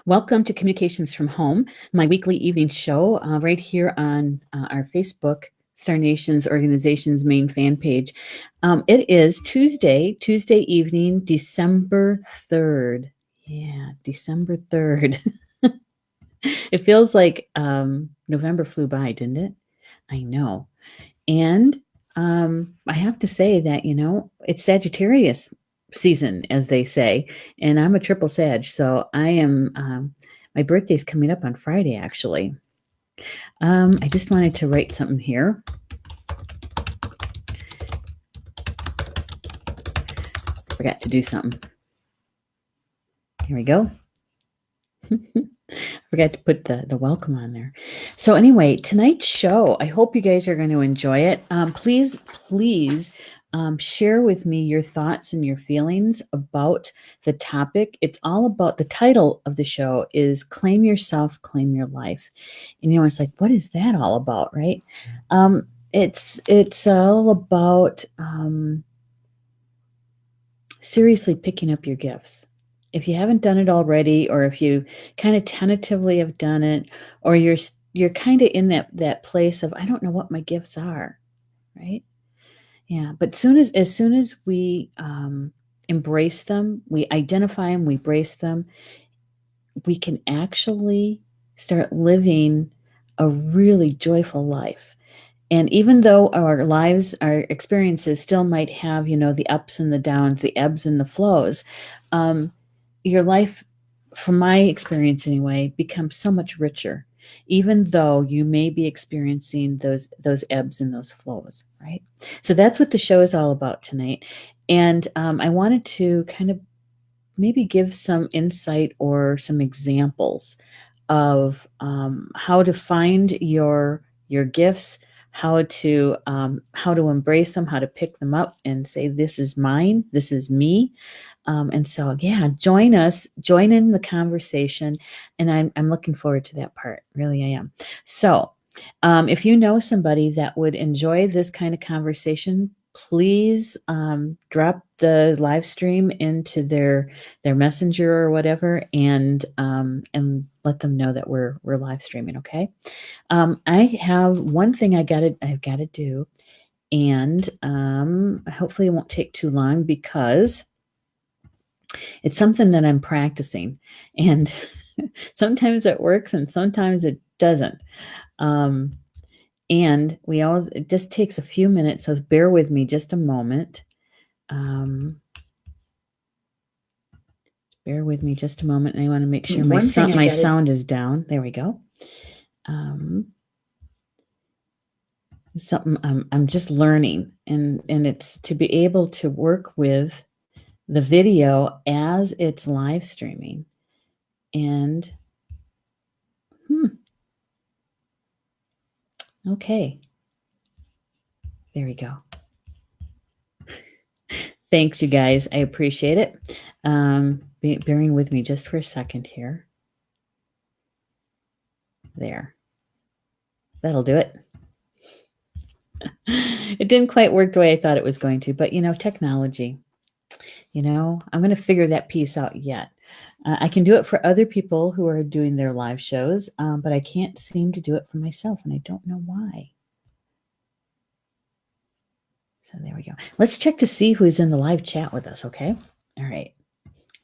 Welcome to Communications from Home, my weekly evening show right here on our Facebook, Star Nations Organization's main fan page. It is Tuesday evening, December 3rd. Yeah, December 3rd. It feels like November flew by, didn't it? I know. And I have to say that, it's Sagittarius season, as they say, and I'm a triple Sag. So I am, my birthday's coming up on Friday, actually. I just wanted to write something here. Forgot to do something. Here we go. Forgot to put the welcome on there. So anyway, tonight's show, I hope you guys are going to enjoy it. Please share with me your thoughts and your feelings about the topic. It's all about, the title of the show is Claim Yourself, Claim Your Life. And it's like, what is that all about, right? It's all about seriously picking up your gifts. If you haven't done it already, or if you kind of tentatively have done it, or you're kind of in that place of, I don't know what my gifts are, right? Yeah, but as soon as we embrace them, we identify them, we embrace them, we can actually start living a really joyful life. And even though our lives, our experiences still might have, the ups and the downs, the ebbs and the flows, your life, from my experience anyway, becomes so much richer, even though you may be experiencing those ebbs and those flows, right? So that's what the show is all about tonight. And I wanted to kind of maybe give some insight or some examples of how to find your gifts, how to embrace them, how to pick them up and say, this is mine, this is me. And so, yeah, join in the conversation. And I'm looking forward to that part. Really, I am. So if you know somebody that would enjoy this kind of conversation, please drop the live stream into their messenger or whatever, and let them know that we're live streaming. Okay. I have one thing I've got to do, and hopefully it won't take too long, because it's something that I'm practicing, and sometimes it works and sometimes it doesn't. And it just takes a few minutes, so bear with me just a moment. Bear with me just a moment. And I want to make sure my sound is down. There we go. Something I'm just learning, and it's to be able to work with the video as it's live streaming. And okay, there we go. Thanks, you guys. I appreciate it. Bearing with me just for a second here. There. That'll do it. It didn't quite work the way I thought it was going to, but technology. I'm going to figure that piece out yet. I can do it for other people who are doing their live shows, but I can't seem to do it for myself, and I don't know why. So there we go. Let's check to see who's in the live chat with us, okay? All right.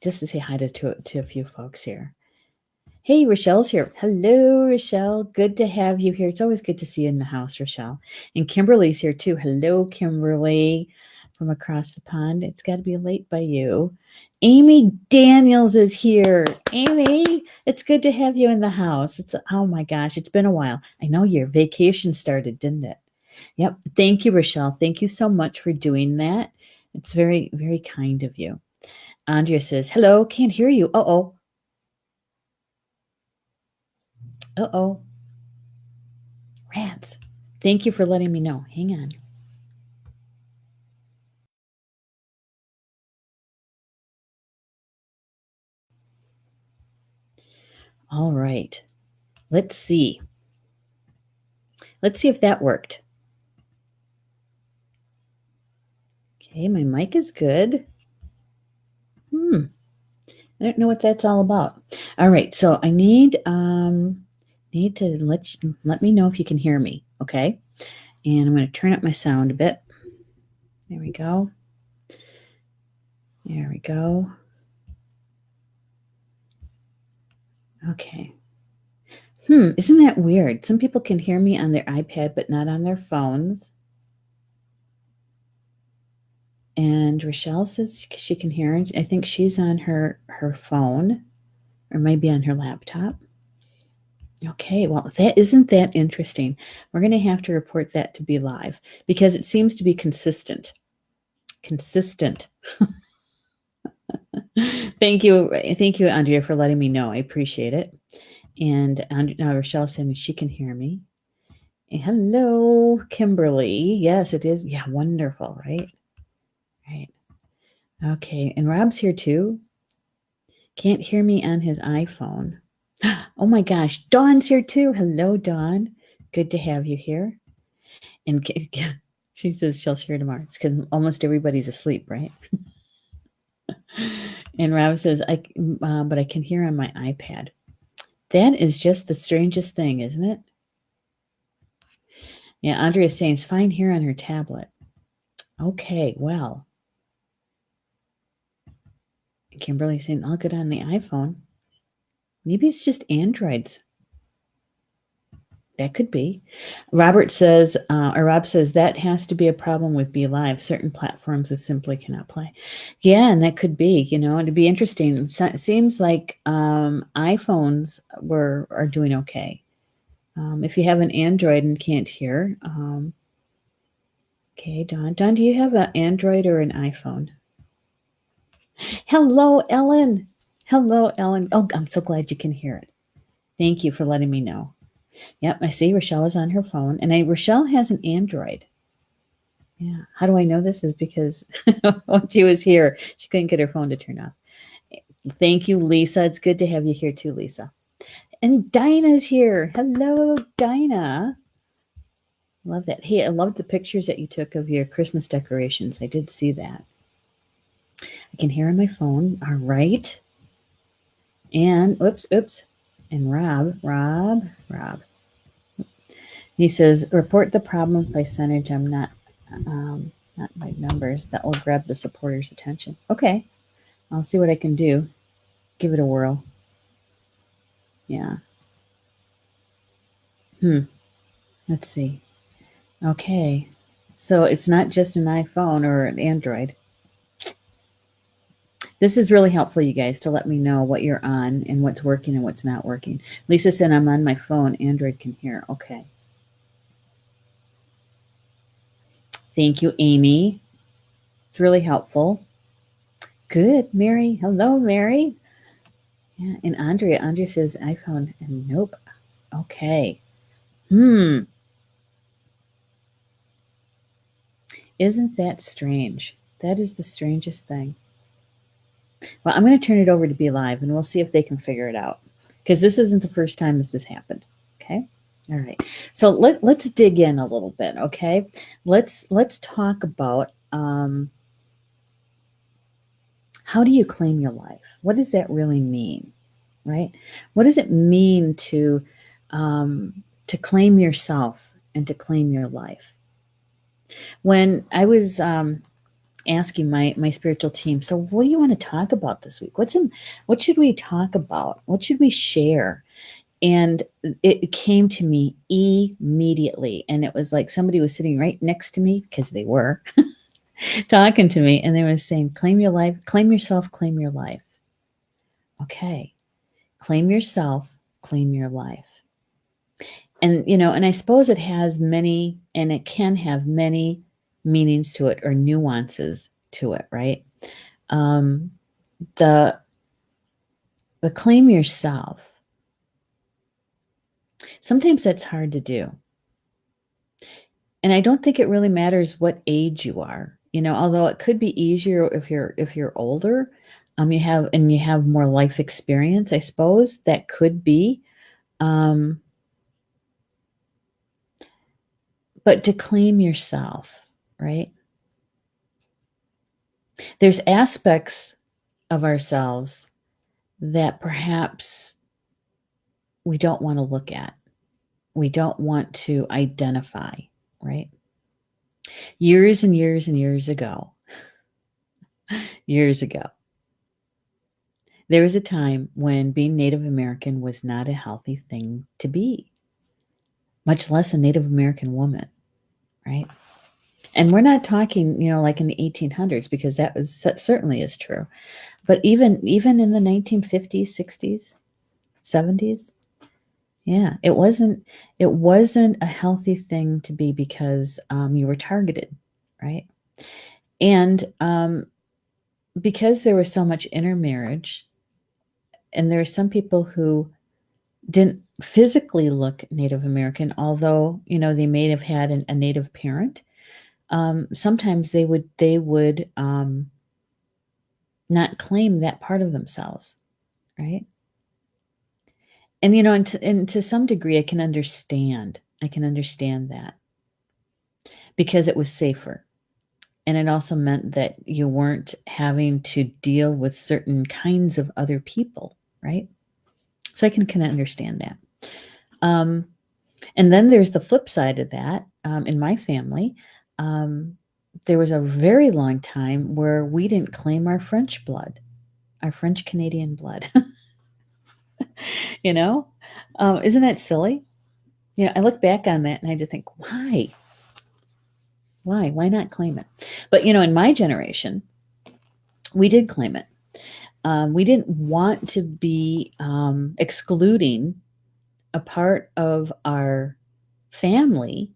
Just to say hi to a few folks here. Hey, Rochelle's here. Hello, Rochelle. Good to have you here. It's always good to see you in the house, Rochelle. And Kimberly's here too. Hello, Kimberly, from across the pond. It's got to be late by you. Amy Daniels is here. Amy, it's good to have you in the house. Oh my gosh, it's been a while. I know your vacation started, didn't it? Yep. Thank you, Rochelle. Thank you so much for doing that. It's very, very kind of you. Andrea says, hello, can't hear you. Uh-oh. Uh-oh. Rats. Thank you for letting me know. Hang on. All right. Let's see. Let's see if that worked. Okay, my mic is good. I don't know what that's all about. All right, so I need to let me know if you can hear me, okay? And I'm going to turn up my sound a bit. There we go. There we go. Okay. Isn't that weird? Some people can hear me on their iPad, but not on their phones. And Rochelle says she can hear. I think she's on her phone or maybe on her laptop. Okay, well, isn't that interesting? We're going to have to report that to Be Live because it seems to be consistent. Consistent. Thank you, Andrea, for letting me know. I appreciate it. And now Rochelle said she can hear me. And hello, Kimberly. Yes, it is. Yeah, wonderful, right? Right. Okay, and Rob's here too. Can't hear me on his iPhone. Oh my gosh, Dawn's here too. Hello, Dawn. Good to have you here. And she says she'll share tomorrow. It's because almost everybody's asleep, right? And Rob says, but I can hear on my iPad. That is just the strangest thing, isn't it? Yeah, Andrea's saying it's fine here on her tablet. Okay, well. Kimberly's saying, all good on the iPhone. Maybe it's just Androids. That could be. Rob says that has to be a problem with Be Live. Certain platforms simply cannot play. Yeah, and that could be. It'd be interesting. It seems like iPhones are doing okay. If you have an Android and can't hear, okay, Don, do you have an Android or an iPhone? Hello, Ellen. Hello, Ellen. Oh, I'm so glad you can hear it. Thank you for letting me know. Yep, I see Rochelle is on her phone, and Rochelle has an Android. Yeah. How do I know this? Is because when she was here, she couldn't get her phone to turn off. Thank you, Lisa. It's good to have you here too, Lisa. And Dinah's here. Hello, Dinah. Love that. Hey, I love the pictures that you took of your Christmas decorations. I did see that. I can hear on my phone. All right. And oops. And Rob. He says, report the problem percentage. I'm not by numbers. That will grab the supporters' attention. Okay. I'll see what I can do. Give it a whirl. Yeah. Let's see. Okay. So it's not just an iPhone or an Android. This is really helpful, you guys, to let me know what you're on and what's working and what's not working. Lisa said, I'm on my phone. Android can hear. Okay. Thank you, Amy. It's really helpful. Good, Mary. Hello, Mary. Yeah, and Andrea says iPhone, and nope. Okay. Isn't that strange? That is the strangest thing. Well, I'm going to turn it over to Be Live, and we'll see if they can figure it out. Because this isn't the first time this has happened. Okay. All right. So let's dig in a little bit. Okay. Let's talk about how do you claim your life? What does that really mean? Right? What does it mean to claim yourself and to claim your life? When I was asking my spiritual team, so what do you want to talk about this week? What should we talk about? What should we share? And it came to me immediately, and it was like somebody was sitting right next to me, because they were talking to me, and they were saying, claim your life, claim yourself, claim your life. Okay. Claim yourself, claim your life. And, and I suppose it has many, and it can have many meanings to it or nuances to it, right? The claim yourself, sometimes that's hard to do. And I don't think it really matters what age you are, although it could be easier if you're older, you have more life experience, I suppose that could be. But to claim yourself, right? There's aspects of ourselves that perhaps we don't want to look at. We don't want to identify, right? Years and years and years ago, there was a time when being Native American was not a healthy thing to be, much less a Native American woman, right? And we're not talking, like in the 1800s, because that was certainly is true. But even in the 1950s, 60s, 70s, yeah, it wasn't a healthy thing to be because you were targeted, right? And because there was so much intermarriage, and there are some people who didn't physically look Native American, although they may have had a Native parent. Sometimes they would not claim that part of themselves, right? And and to some degree, I can understand. That because it was safer, and it also meant that you weren't having to deal with certain kinds of other people, right? So I can kind of understand that. And then there's the flip side of that. In my family, there was a very long time where we didn't claim our French blood, our French Canadian blood. you know, isn't that silly? I look back on that and I just think, why? Why not claim it? But in my generation, we did claim it. We didn't want to be excluding a part of our family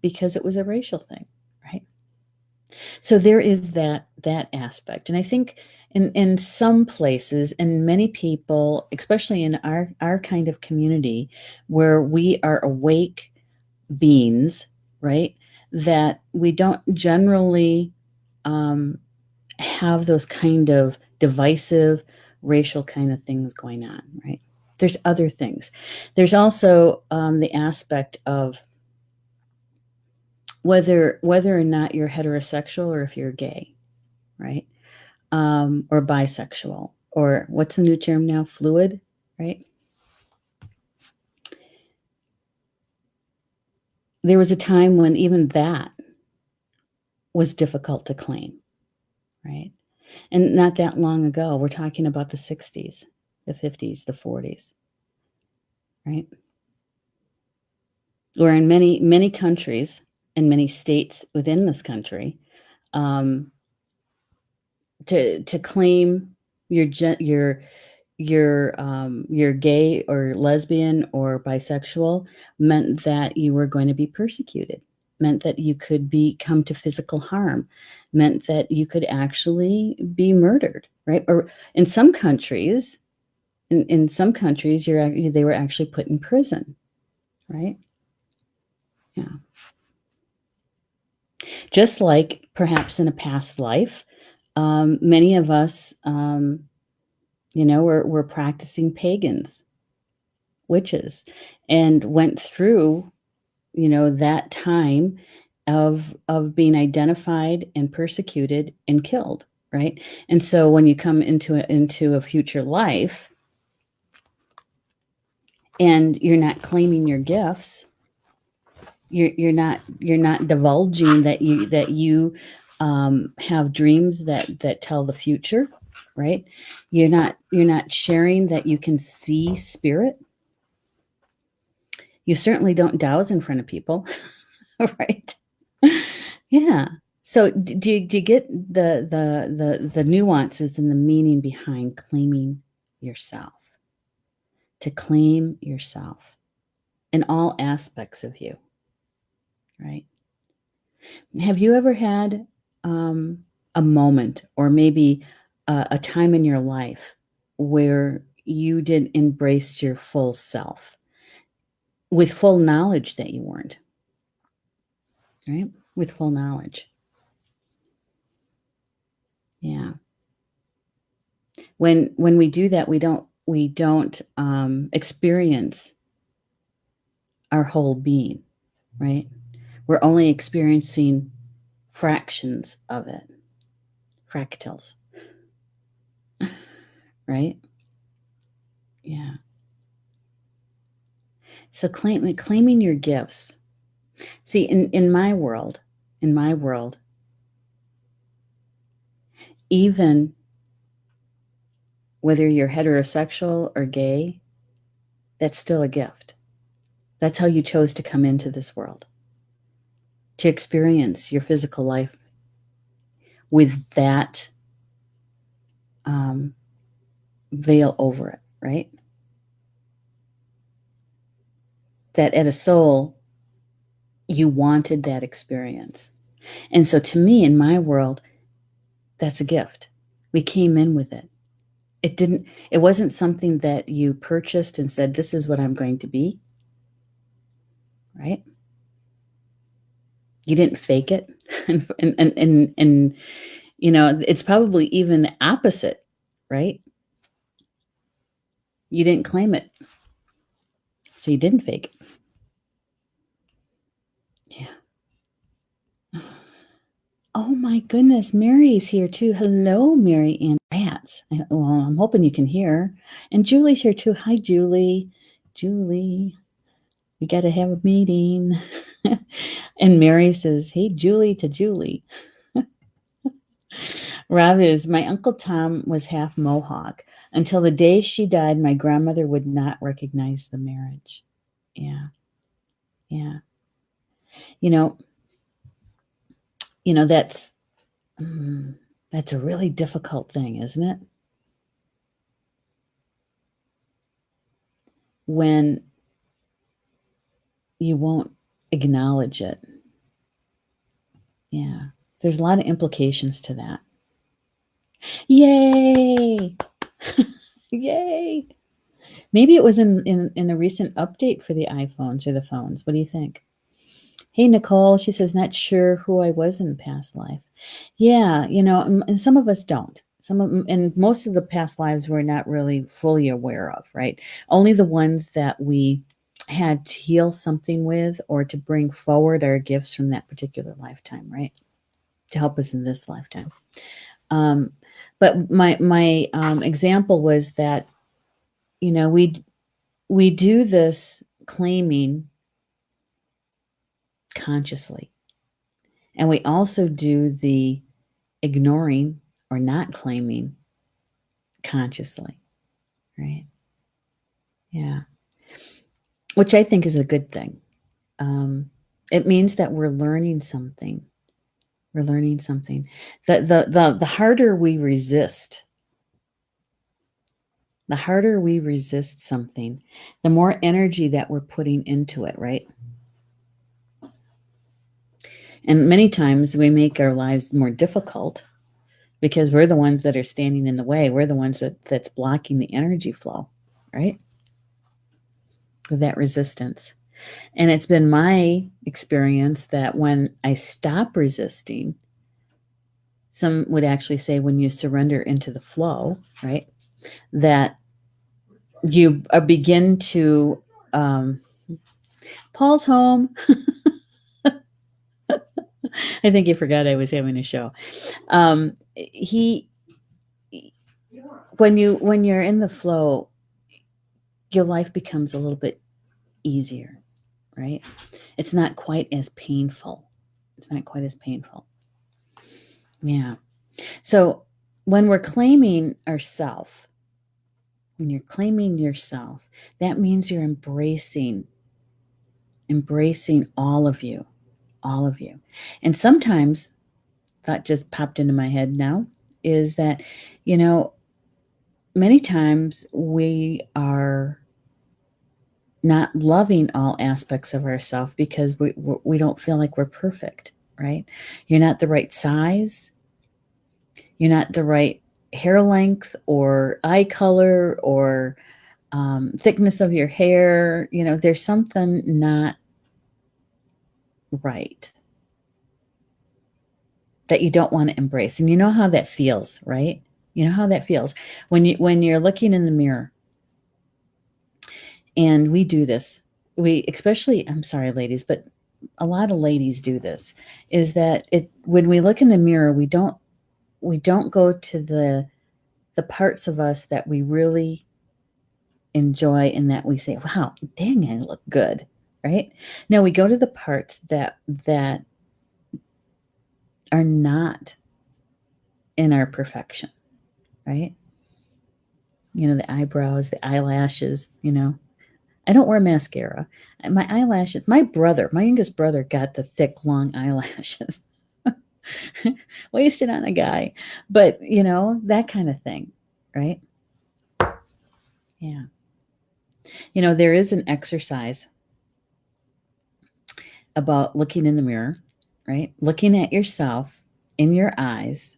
because it was a racial thing, right? So there is that aspect, and I think in some places, and many people, especially in our kind of community, where we are awake beings, right? That we don't generally have those kind of divisive racial kind of things going on, right? There's other things. There's also the aspect of whether or not you're heterosexual or if you're gay, right? Or bisexual, or what's the new term now? Fluid, right? There was a time when even that was difficult to claim, right? And not that long ago, we're talking about the 60s, the 50s, the 40s, right? Where in many countries and many states within this country, um, to claim your you're gay or lesbian or bisexual meant that you were going to be persecuted, meant that you could come to physical harm, meant that you could actually be murdered, right? Or in some countries, they were actually put in prison, right? Yeah. Just like perhaps in a past life, many of us, were practicing pagans, witches, and went through, that time of being identified and persecuted and killed, right? And so when you come into a future life and you're not claiming your gifts, you're not divulging that you have dreams that tell the future, right? You're not sharing that you can see spirit. You certainly don't douse in front of people, right? Yeah. So do you get the nuances and the meaning behind claiming yourself? To claim yourself in all aspects of you, right? Have you ever had a moment, or maybe a time in your life where you did embrace your full self with full knowledge that you weren't, right? With full knowledge. Yeah. When we do that, we don't experience our whole being, right? We're only experiencing fractions of it, fractals. right? Yeah. So claiming your gifts. See, in my world, even whether you're heterosexual or gay, that's still a gift. That's how you chose to come into this world, to experience your physical life with that veil over it, right? That at a soul, you wanted that experience. And so to me, in my world, that's a gift. We came in with it. It wasn't something that you purchased and said, this is what I'm going to be, right? You didn't fake it. And it's probably even the opposite, right? You didn't claim it. So you didn't fake it. Yeah. Oh my goodness, Mary's here too. Hello, Mary Ann Rats. Well, I'm hoping you can hear. And Julie's here too. Hi, Julie. Julie, we got to have a meeting. And Mary says, hey, Julie to Julie. Rob is, my Uncle Tom was half Mohawk. Until the day she died, my grandmother would not recognize the marriage. Yeah. Yeah. You know, that's a really difficult thing, isn't it? When you won't acknowledge it. Yeah. There's a lot of implications to that. Yay! Yay! Maybe it was in a recent update for the iPhones or the phones. What do you think? Hey, Nicole, she says, not sure who I was in past life. Yeah, and some of us don't. And most of the past lives we're not really fully aware of, right? Only the ones that we had to heal something with or to bring forward our gifts from that particular lifetime, right? To help us in this lifetime. But my example was that, we do this claiming consciously. And we also do the ignoring or not claiming consciously, right? Yeah. Which I think is a good thing. It means that we're learning something. We're learning something. The harder we resist, something, the more energy that we're putting into it, right? And many times we make our lives more difficult because we're the ones that are standing in the way. We're the ones that's blocking the energy flow, right? With that resistance. And it's been my experience that when I stop resisting, some would actually say when you surrender into the flow, right, that you begin to, Paul's home. I think he forgot I was having a show. When you're in the flow, your life becomes a little bit easier, right? It's not quite as painful. Yeah. So when we're claiming ourself, when you're claiming yourself, that means you're embracing all of you. And sometimes, that just popped into my head now, is that, many times we are not loving all aspects of ourselves because we don't feel like we're perfect, right? You're not the right size. You're not the right hair length or eye color or thickness of your hair. There's something not right that you don't want to embrace. And you know how that feels, right? You know how that feels when you're looking in the mirror. And we do this. Especially, I'm sorry, ladies, but a lot of ladies do this, is that when we look in the mirror, we don't go to the the parts of us that we really enjoy and that we say, wow, dang, I look good, right? Now we go to the parts that are not in our perfection, right? The eyebrows, the eyelashes, I don't wear mascara. My eyelashes, my youngest brother got the thick, long eyelashes. Wasted on a guy. But, that kind of thing, right? Yeah. There is an exercise about looking in the mirror, right? Looking at yourself in your eyes,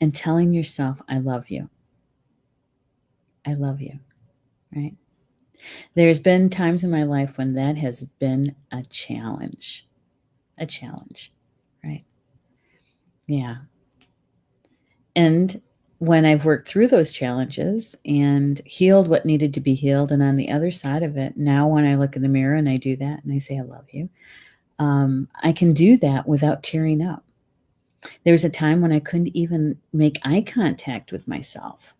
and telling yourself, I love you. I love you, right? There's been times in my life when that has been a challenge, right? Yeah. And when I've worked through those challenges and healed what needed to be healed, and on the other side of it, now when I look in the mirror and I do that and I say, I love you, I can do that without tearing up. There was a time when I couldn't even make eye contact with myself.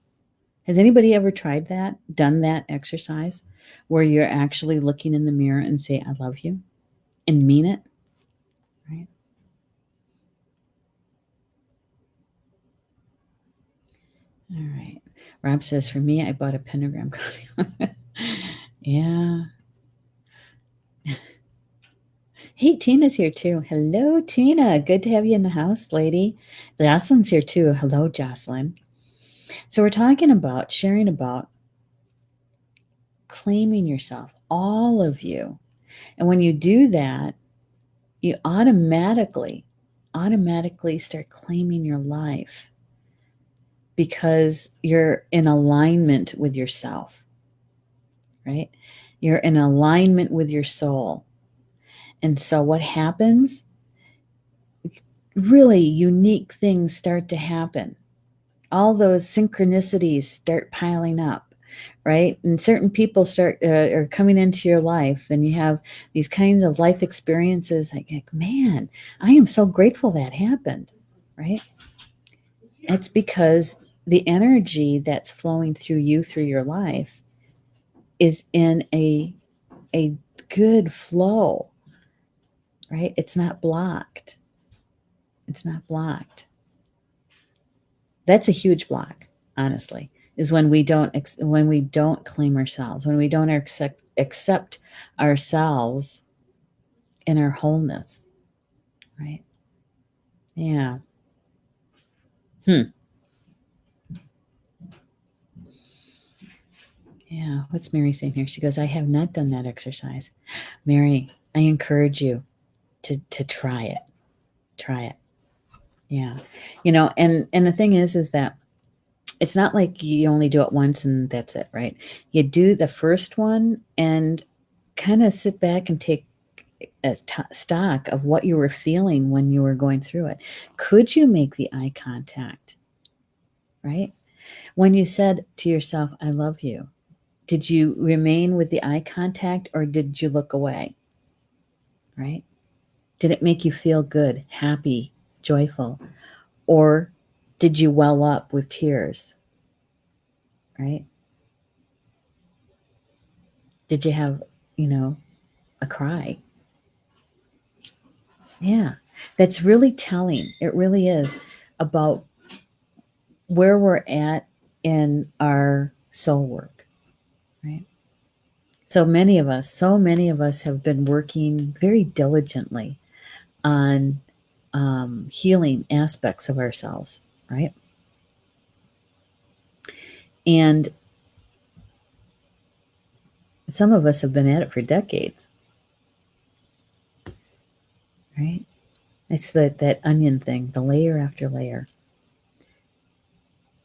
Has anybody ever tried that, done that exercise where you're actually looking in the mirror and say, I love you, and mean it, right? All right. Rob says, for me, I bought a pentagram coffee. Yeah. Hey, Tina's here too. Hello, Tina. Good to have you in the house, lady. Jocelyn's here too. Hello, Jocelyn. So we're talking about, sharing about claiming yourself, all of you. And when you do that, you automatically start claiming your life because you're in alignment with yourself, right? You're in alignment with your soul. And so what happens? Really unique things start to happen. All those synchronicities start piling up, right? And certain people are coming into your life, and you have these kinds of life experiences like, man, I am so grateful that happened, right? It's because the energy that's flowing through you through your life is in a good flow, right? It's not blocked. That's a huge block, honestly, is when we don't claim ourselves, when we don't accept ourselves in our wholeness, right? Yeah. Yeah. What's Mary saying here? She goes, I have not done that exercise. Mary, I encourage you to try it. Try it. Yeah. And the thing is that it's not like you only do it once and that's it, right? You do the first one and kind of sit back and take a stock of what you were feeling when you were going through it. Could you make the eye contact, right? When you said to yourself, I love you, did you remain with the eye contact or did you look away, right? Did it make you feel good, happy, joyful? Or did you well up with tears, right? Did you have, a cry? Yeah, that's really telling. It really is about where we're at in our soul work, right? So many of us have been working very diligently on healing aspects of ourselves, right? And some of us have been at it for decades, right? It's that onion thing, the layer after layer.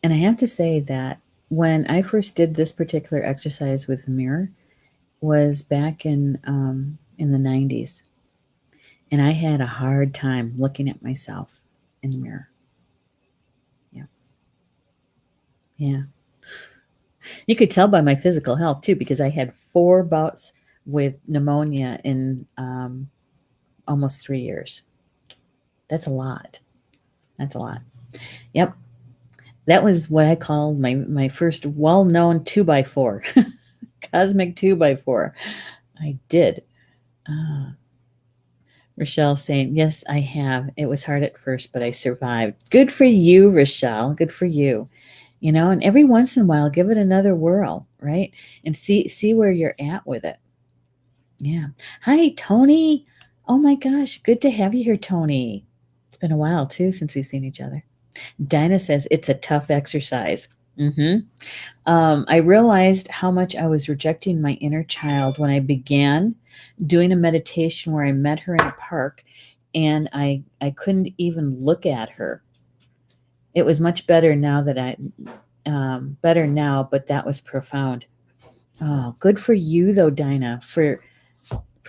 And I have to say that when I first did this particular exercise with the mirror was back in the 90s, and I had a hard time looking at myself in the mirror. Yeah, yeah. You could tell by my physical health too, because I had 4 bouts with pneumonia in almost 3 years. That's a lot. That's a lot. Yep. That was what I call my first well-known 2x4, cosmic 2x4. I did. Uh, Rochelle saying, yes, I have. It was hard at first, but I survived. Good for you, Rochelle. Good for you. And every once in a while, give it another whirl, right? And see where you're at with it. Yeah. Hi, Tony. Oh my gosh, good to have you here, Tony. It's been a while too since we've seen each other. Dinah says it's a tough exercise. I realized how much I was rejecting my inner child when I began doing a meditation where I met her in a park and I couldn't even look at her. It was much better now better now, but that was profound. Oh, good for you though, Dinah, for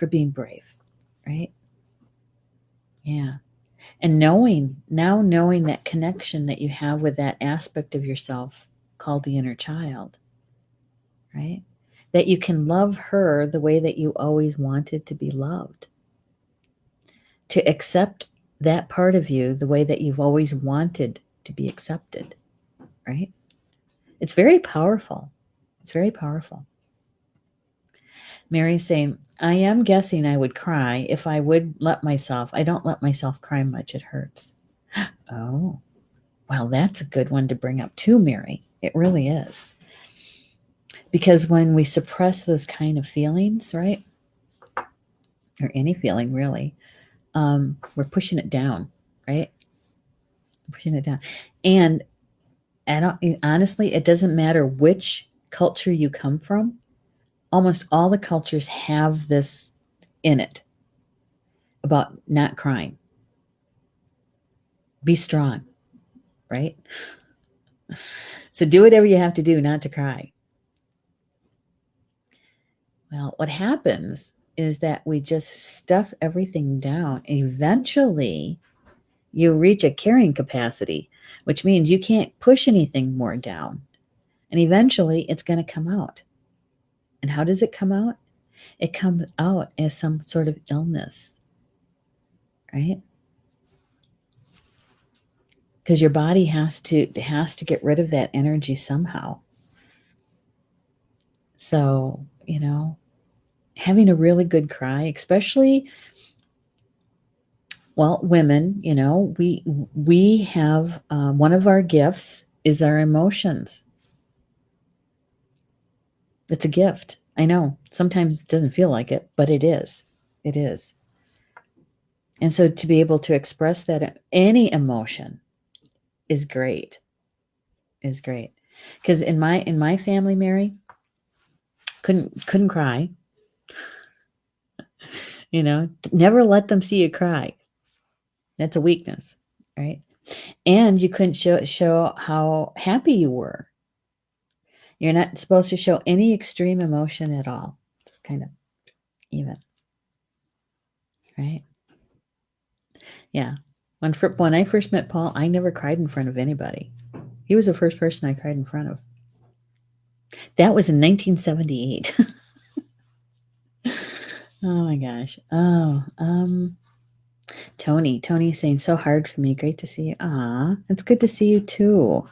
being brave, right? Yeah. And knowing that connection that you have with that aspect of yourself called the inner child, right? That you can love her the way that you always wanted to be loved. To accept that part of you the way that you've always wanted to be accepted, right? It's very powerful. It's very powerful. Mary's saying, I am guessing I would cry if I would let myself. I don't let myself cry much. It hurts. Oh, well, that's a good one to bring up too, Mary. It really is. Because when we suppress those kind of feelings, right? Or any feeling really, we're pushing it down, right? Pushing it down. And honestly, it doesn't matter which culture you come from. Almost all the cultures have this in it about not crying. Be strong, right? So do whatever you have to do not to cry. Well, what happens is that we just stuff everything down. Eventually, you reach a carrying capacity, which means you can't push anything more down. And eventually, it's going to come out. And how does it come out? It comes out as some sort of illness, right? Because your body has to get rid of that energy somehow. So, having a really good cry, especially, well, women, we have one of our gifts is our emotions. It's a gift. I know sometimes it doesn't feel like it, but it is. It is. And so to be able to express that any emotion is great. Is great. Because in my family, Mary, couldn't cry. Never let them see you cry. That's a weakness, right? And you couldn't show how happy you were. You're not supposed to show any extreme emotion at all. Just kind of even, right? Yeah. When I first met Paul, I never cried in front of anybody. He was the first person I cried in front of. That was in 1978. Oh my gosh. Oh, Tony saying so hard for me. Great to see you. Ah, it's good to see you too.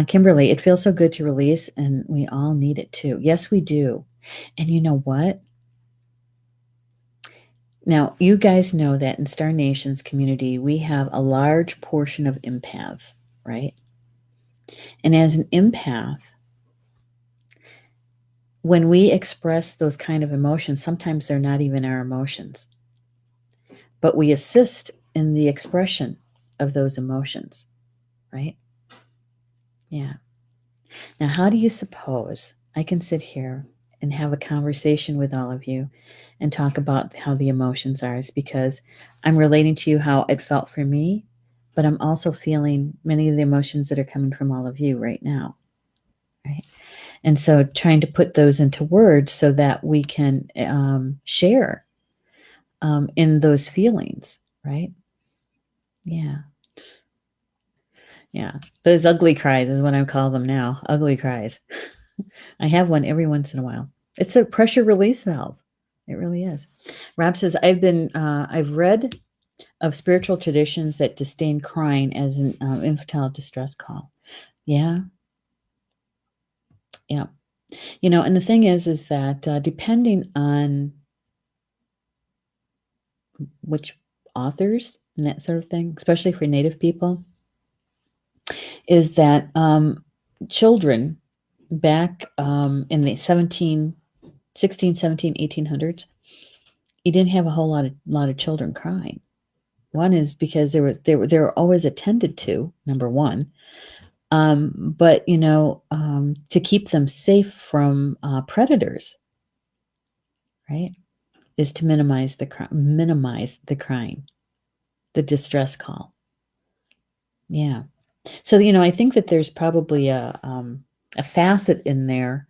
Kimberly, it feels so good to release, and we all need it too. Yes, we do. And you know what? Now, you guys know that in Star Nation's community, we have a large portion of empaths, right? And as an empath, when we express those kind of emotions, sometimes they're not even our emotions, but we assist in the expression of those emotions, right? Yeah. Now, how do you suppose I can sit here and have a conversation with all of you and talk about how the emotions are? Is because I'm relating to you how it felt for me, but I'm also feeling many of the emotions that are coming from all of you right now, right? And so trying to put those into words so that we can share in those feelings, right? Yeah. Yeah. Those ugly cries is what I call them now. Ugly cries. I have one every once in a while. It's a pressure release valve. It really is. Rob says, I've read of spiritual traditions that disdain crying as an infantile distress call. Yeah, yeah. And the thing is that depending on which authors and that sort of thing, especially for Native people, is that children back in the 16, 17, 1800s, you didn't have a whole lot of children crying. One is because they were always attended to, number one. But to keep them safe from predators, right, is to minimize the crying, the distress call. Yeah. So I think that there's probably a facet in there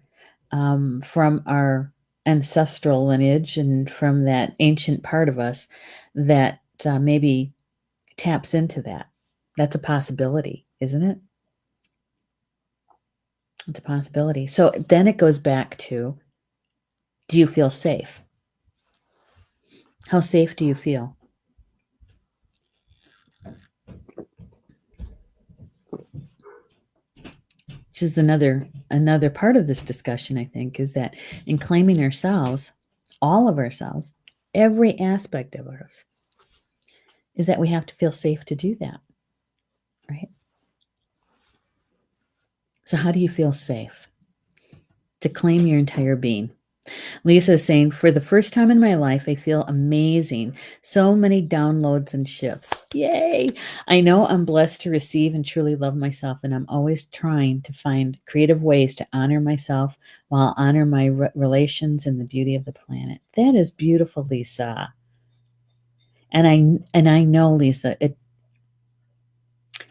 from our ancestral lineage and from that ancient part of us that maybe taps into that. That's a possibility, isn't it? It's a possibility. So then it goes back to, do you feel safe? How safe do you feel? Which is another part of this discussion, I think, is that in claiming ourselves, all of ourselves, every aspect of us, is that we have to feel safe to do that, right? So how do you feel safe to claim your entire being? Lisa is saying, for the first time in my life, I feel amazing. So many downloads and shifts. Yay! I know I'm blessed to receive and truly love myself, and I'm always trying to find creative ways to honor myself while honor my relations and the beauty of the planet. That is beautiful, Lisa. And I know, Lisa,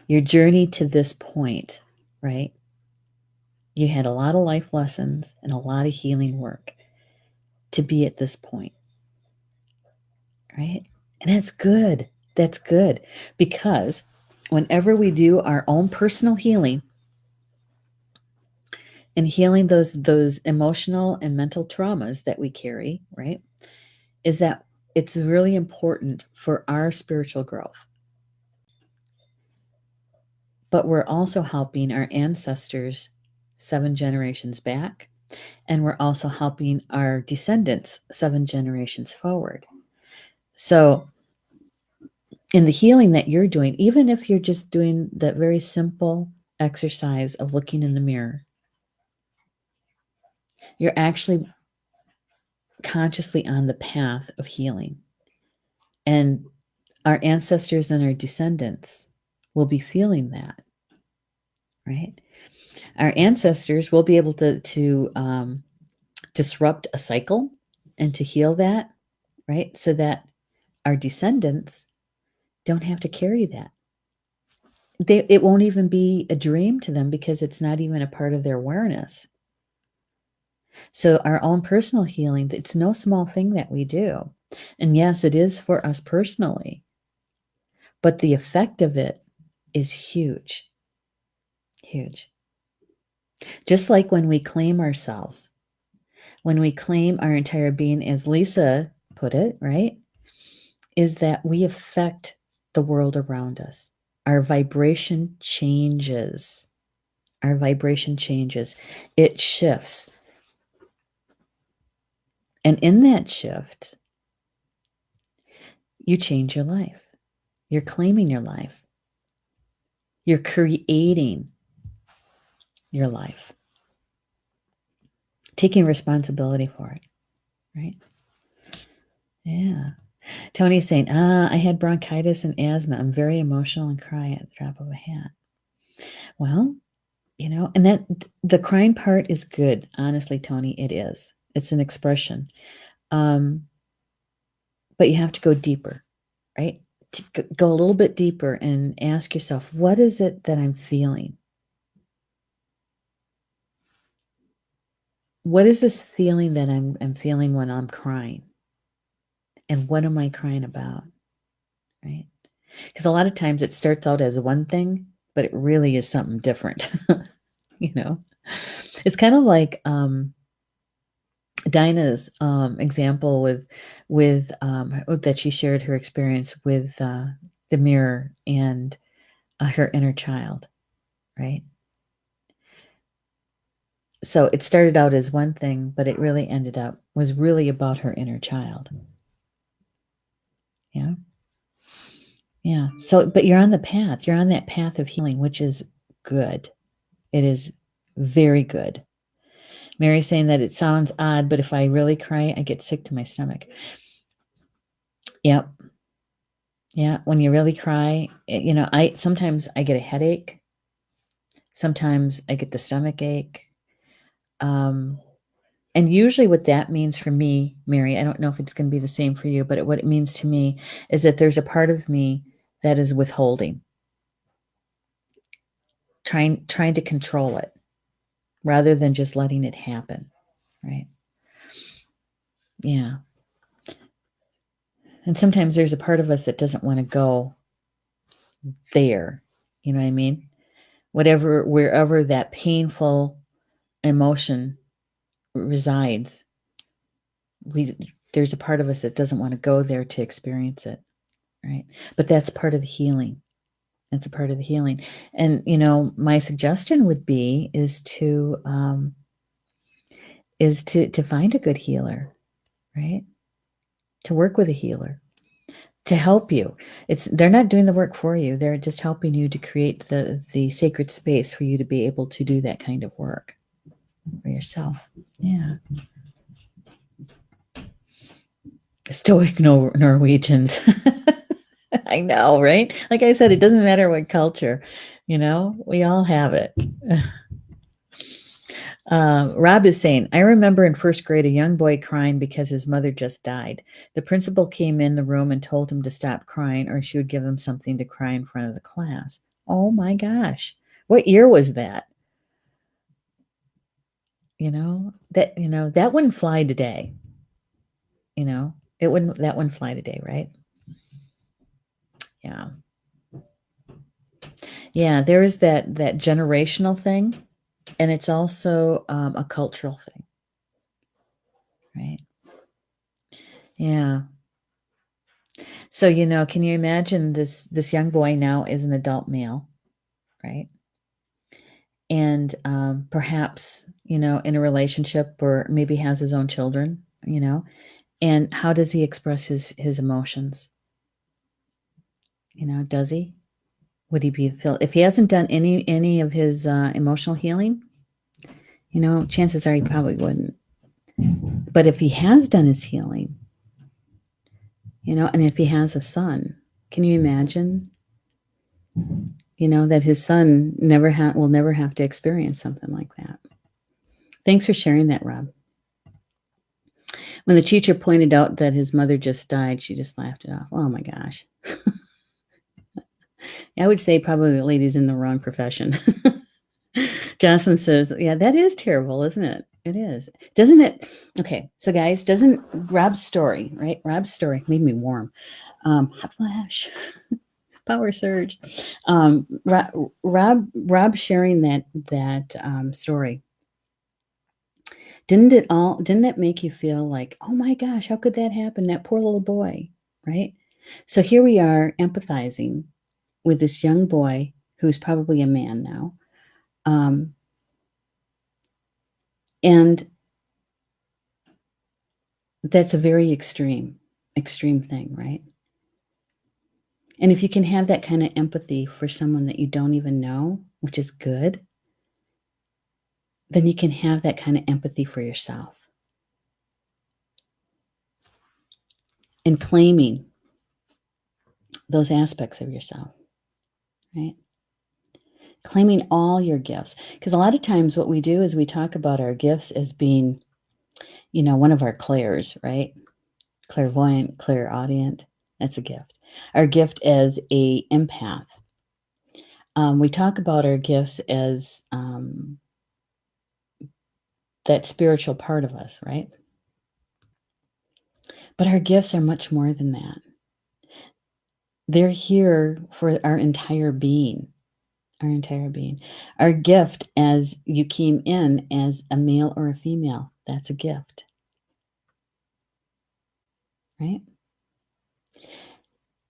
your journey to this point, right? You had a lot of life lessons and a lot of healing work to be at this point, right? And that's good. That's good, because whenever we do our own personal healing and healing those emotional and mental traumas that we carry, right, is that it's really important for our spiritual growth. But we're also helping our ancestors 7 generations back, and we're also helping our descendants 7 generations forward. So in the healing that you're doing, even if you're just doing that very simple exercise of looking in the mirror, you're actually consciously on the path of healing. And our ancestors and our descendants will be feeling that, right? Our ancestors will be able to disrupt a cycle and to heal that, right? So that our descendants don't have to carry that. It won't even be a dream to them because it's not even a part of their awareness. So our own personal healing, it's no small thing that we do. And yes, it is for us personally, but the effect of it is huge, huge. Just like when we claim ourselves, when we claim our entire being, as Lisa put it, right, is that we affect the world around us. Our vibration changes. Our vibration changes. It shifts. And in that shift, you change your life. You're claiming your life. You're creating your life. Taking responsibility for it, right? Yeah. Tony's saying, I had bronchitis and asthma. I'm very emotional and cry at the drop of a hat. Well, and that the crying part is good. Honestly, Tony, it is. It's an expression. But you have to go deeper, right? To go a little bit deeper and ask yourself, what is it that I'm feeling? What is this feeling that I'm feeling when I'm crying? And what am I crying about? Right? Because a lot of times it starts out as one thing, but it really is something different. you know, it's kind of like Dinah's example with that she shared her experience with the mirror and her inner child, right? So it started out as one thing, but it really was really about her inner child. Yeah. Yeah. So, but you're on the path. You're on that path of healing, which is good. It is very good. Mary's saying that it sounds odd, but if I really cry, I get sick to my stomach. Yep. Yeah. When you really cry, sometimes I get a headache. Sometimes I get the stomach ache. And usually what that means for me, Mary, I don't know if it's going to be the same for you, but what it means to me is that there's a part of me that is withholding, trying to control it rather than just letting it happen, right? Yeah. And sometimes there's a part of us that doesn't want to go there. You know what I mean? Wherever that painful emotion resides, there's a part of us that doesn't want to go there to experience it, right? But that's part of the healing. That's a part of the healing. And my suggestion would be to find a good healer, right? To work with a healer to help you. They're not doing the work for you. They're just helping you to create the sacred space for you to be able to do that kind of work for yourself. Yeah. Stoic Norwegians. I know, right? Like I said, it doesn't matter what culture, we all have it. Rob is saying, I remember in first grade a young boy crying because his mother just died. The principal came in the room and told him to stop crying or she would give him something to cry in front of the class. Oh my gosh. What year was that? That wouldn't fly today. That wouldn't fly today, right? Yeah. Yeah, there is that generational thing, and it's also a cultural thing, right? Yeah. So, can you imagine this young boy now is an adult male, right? And perhaps, in a relationship or maybe has his own children, and how does he express his emotions? Does he? Would he feel if he hasn't done any of his emotional healing? Chances are he probably wouldn't. But if he has done his healing, and if he has a son, can you imagine? That his son will never have to experience something like that. Thanks for sharing that, Rob. When the teacher pointed out that his mother just died, she just laughed it off. Oh my gosh. I would say probably the lady's in the wrong profession. Jocelyn says, yeah, that is terrible, isn't it? It is. Doesn't it? Okay, so guys, doesn't Rob's story, right? Rob's story made me warm. Hot flash. Power surge. Rob sharing that story. Didn't it make you feel like, oh my gosh, how could that happen? That poor little boy, right? So here we are empathizing with this young boy who's probably a man now. And that's a very extreme thing, right? And if you can have that kind of empathy for someone that you don't even know, which is good, then you can have that kind of empathy for yourself. And claiming those aspects of yourself, right? Claiming all your gifts. Because a lot of times what we do is we talk about our gifts as being, one of our clairs, right? Clairvoyant, clairaudient, that's a gift. Our gift as a empath. We talk about our gifts as that spiritual part of us, right? But our gifts are much more than that. They're here for our entire being. Our gift as you came in as a male or a female, that's a gift. right?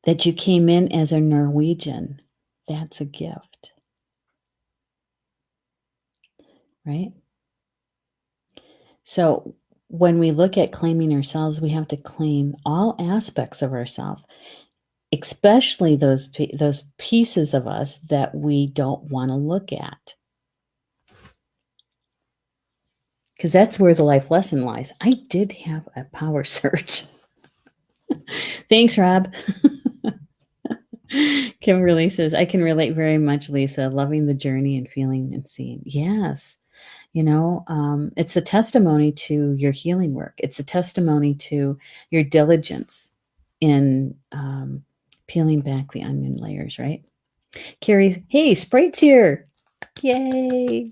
That you came in as a Norwegian, that's a gift, right? So when we look at claiming ourselves, we have to claim all aspects of ourselves, especially those pieces of us that we don't want to look at. Because that's where the life lesson lies. I did have a power surge. Thanks, Rob. Kimberly says, I can relate very much, Lisa, loving the journey and feeling and seeing. Yes. It's a testimony to your healing work. It's a testimony to your diligence in peeling back the onion layers, right? Carrie, hey, Sprite's here. Yay.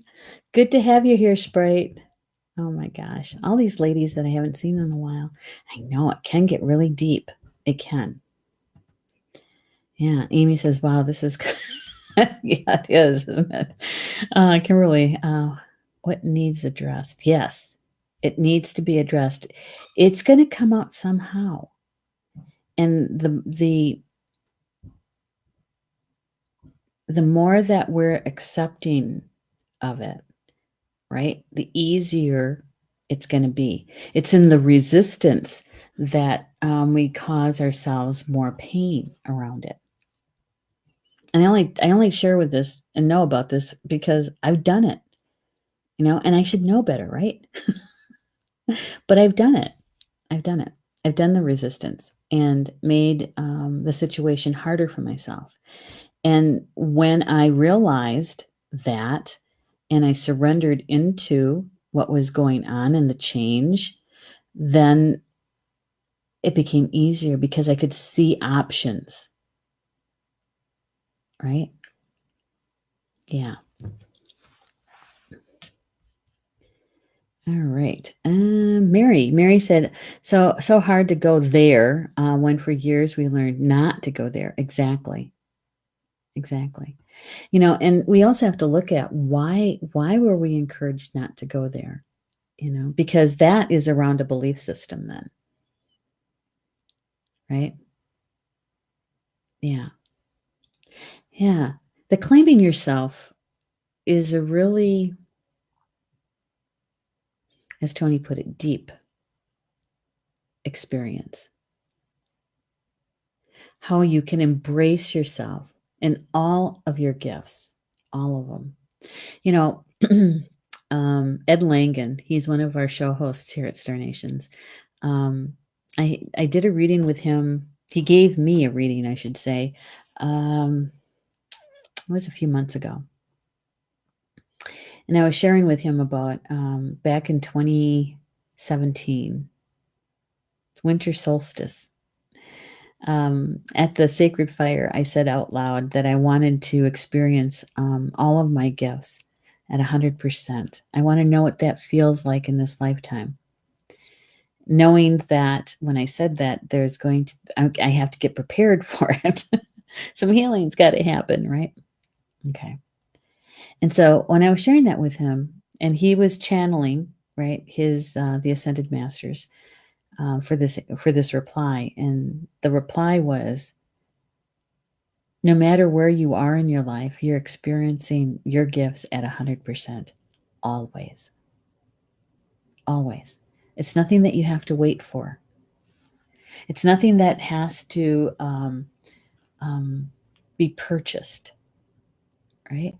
Good to have you here, Sprite. Oh my gosh. All these ladies that I haven't seen in a while. I know it can get really deep. It can. Yeah. Amy says, wow, this is yeah, it is, isn't it? Kimberly, what needs addressed? Yes, it needs to be addressed. It's going to come out somehow. And the more that we're accepting of it, right? The easier it's going to be. It's in the resistance that we cause ourselves more pain around it. And I only share with this and know about this because I've done it, and I should know better, right? But I've done it. I've done it. I've done the resistance and made the situation harder for myself. And when I realized that and I surrendered into what was going on and the change, then it became easier because I could see options, right? Yeah. All right. Mary said, so hard to go there when for years we learned not to go there. Exactly. And we also have to look at why were we encouraged not to go there? Because that is around a belief system then. Right? Yeah. Yeah. The claiming yourself is a really, as Tony put it, deep experience. How you can embrace yourself and all of your gifts, all of them. Ed Langen, he's one of our show hosts here at Star Nations. I did a reading with him. He gave me a reading, I should say. It was a few months ago. And I was sharing with him about back in 2017, winter solstice. At the sacred fire, I said out loud that I wanted to experience all of my gifts at 100%. I want to know what that feels like in this lifetime. Knowing that when I said that, I have to get prepared for it. Some healing's got to happen, right? Okay. And so when I was sharing that with him, and he was channeling, right, his the ascended masters for this reply, and the reply was, no matter where you are in your life, you're experiencing your gifts at 100%, always, always. It's nothing that you have to wait for. It's nothing that has to be purchased, right?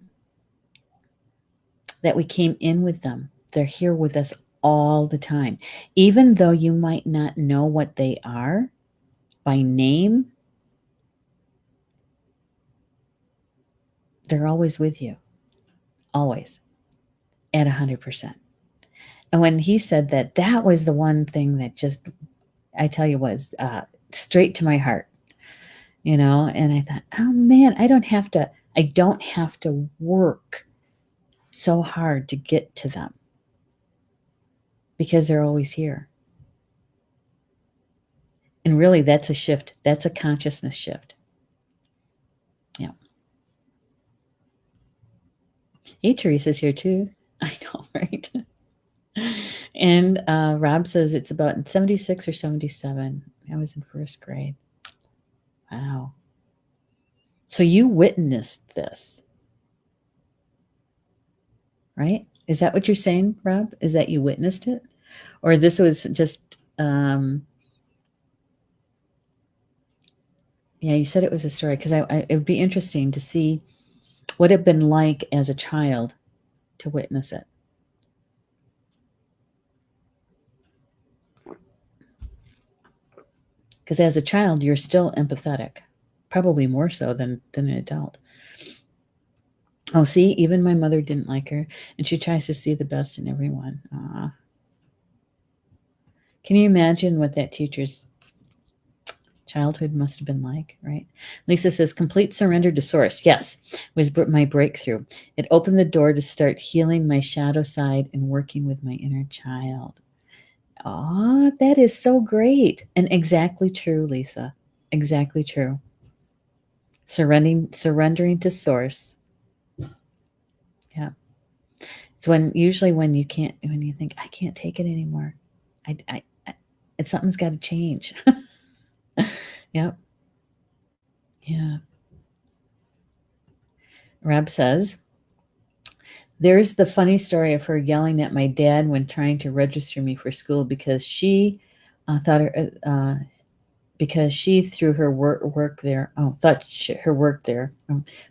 That we came in with them. They're here with us all the time. Even though you might not know what they are by name, they're always with you. Always. At 100%. And when he said that, that was the one thing that just, I tell you, was straight to my heart. And I thought, oh man, I don't have to work so hard to get to them because they're always here. And really, that's a shift. That's a consciousness shift. Yeah. Hey, Teresa's here too. I know, right? And Rob says it's about 76 or 77. I was in first grade. Wow. So you witnessed this, right? Is that what you're saying, Rob? Is that you witnessed it? Or this was just, yeah, you said it was a story, because it would be interesting to see what it had been like as a child to witness it. Because as a child, you're still empathetic, probably more so than an adult. Oh, see, even my mother didn't like her, and she tries to see the best in everyone. Aww. Can you imagine what that teacher's childhood must have been like, right? Lisa says, complete surrender to source. Yes, was my breakthrough. It opened the door to start healing my shadow side and working with my inner child. Oh, that is so great. And exactly true, Lisa. Exactly true. Surrendering to source. Yeah. It's usually when you think, I can't take it anymore. Something's got to change. Yep. Yeah. Rab says, there's the funny story of her yelling at my dad when trying to register me for school because she because she threw her work there. Her work there.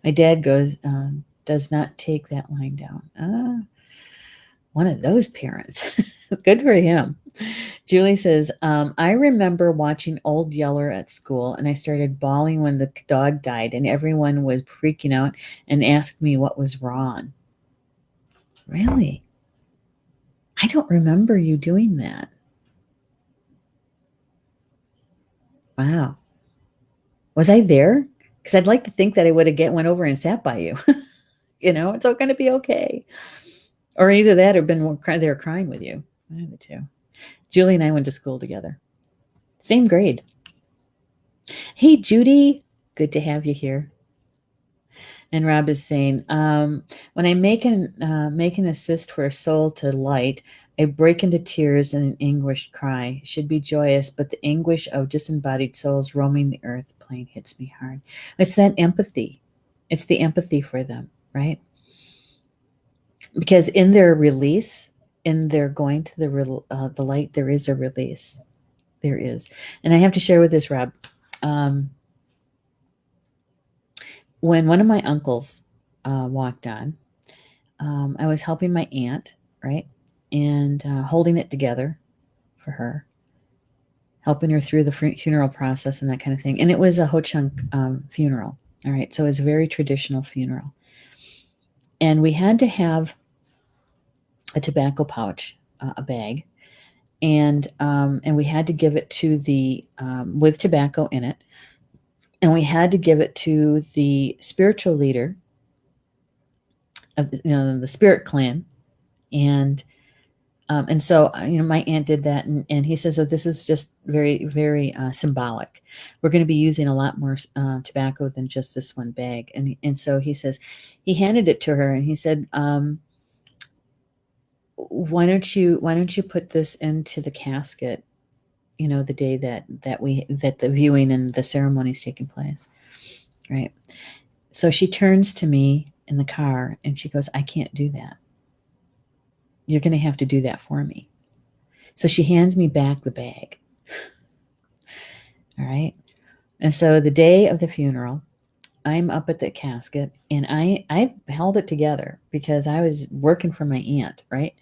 My dad does not take that line down. One of those parents. Good for him. Julie says, I remember watching Old Yeller at school, and I started bawling when the dog died, and everyone was freaking out and asked me what was wrong. Really? I don't remember you doing that. Wow. Was I there? Because I'd like to think that I would have went over and sat by you. It's all going to be okay. Or either that or they were crying with you. One of the two. Julie and I went to school together. Same grade. Hey, Judy. Good to have you here. And Rob is saying, when I make an assist for a soul to light, I break into tears and an anguished cry. Should be joyous, but the anguish of disembodied souls roaming the earth plane hits me hard. It's that empathy. It's the empathy for them, right? Because in their release, in their going to the light, there is a release. There is. And I have to share with this, Rob. When one of my uncles walked on, I was helping my aunt, right? And holding it together for her, helping her through the funeral process and that kind of thing. And it was a Ho-Chunk funeral, all right? So it was a very traditional funeral. And we had to have a tobacco pouch, a bag, and we had to give it to with tobacco in it. And we had to give it to the spiritual leader of the spirit clan. And so, my aunt did that, and he says, "Oh, this is just very, very symbolic. We're going to be using a lot more tobacco than just this one bag." And so he says, he handed it to her, and he said, "Why don't you put this into the casket? The day that the viewing and the ceremony is taking place, right?" So she turns to me in the car, and she goes, "I can't do that. You're going to have to do that for me." So she hands me back the bag. All right. And so the day of the funeral, I'm up at the casket, and I held it together because I was working for my aunt, right?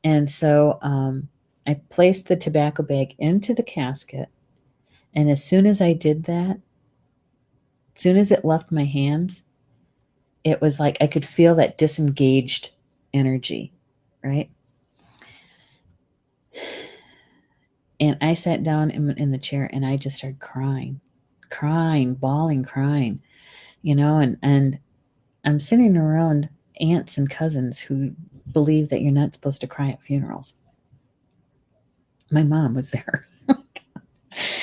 And so I placed the tobacco bag into the casket, and as soon as I did that, as soon as it left my hands, it was like I could feel that disengaged energy, right? And I sat down in the chair, and I just started crying, bawling, crying, and I'm sitting around aunts and cousins who believe that you're not supposed to cry at funerals. My mom was there.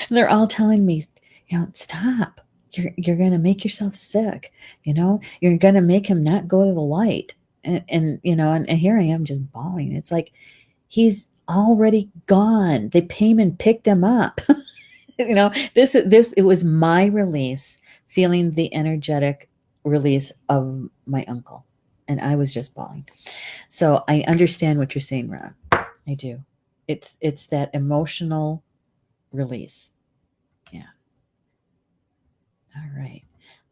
They're all telling me, stop. You're going to make yourself sick. You're going to make him not go to the light. And here I am just bawling. It's like he's already gone. They came and picked him up. This it was my release, feeling the energetic release of my uncle, and I was just bawling. So I understand what you're saying, Ron. I do. It's that emotional release. Yeah. All right.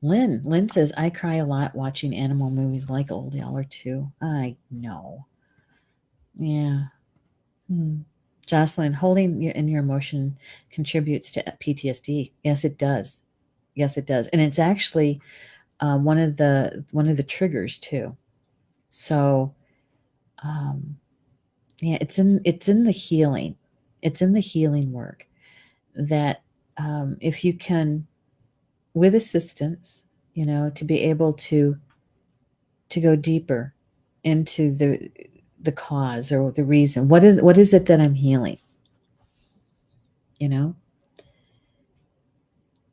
Lynn says, I cry a lot watching animal movies like Old Yeller too. I know. Yeah. Hmm. Jocelyn, holding in your emotion contributes to PTSD. Yes, it does. Yes, it does. And it's actually one of the triggers too. So yeah, it's in the healing. It's in the healing work that if you can, with assistance, to be able to go deeper into the cause or the reason. What is it that I'm healing? You know?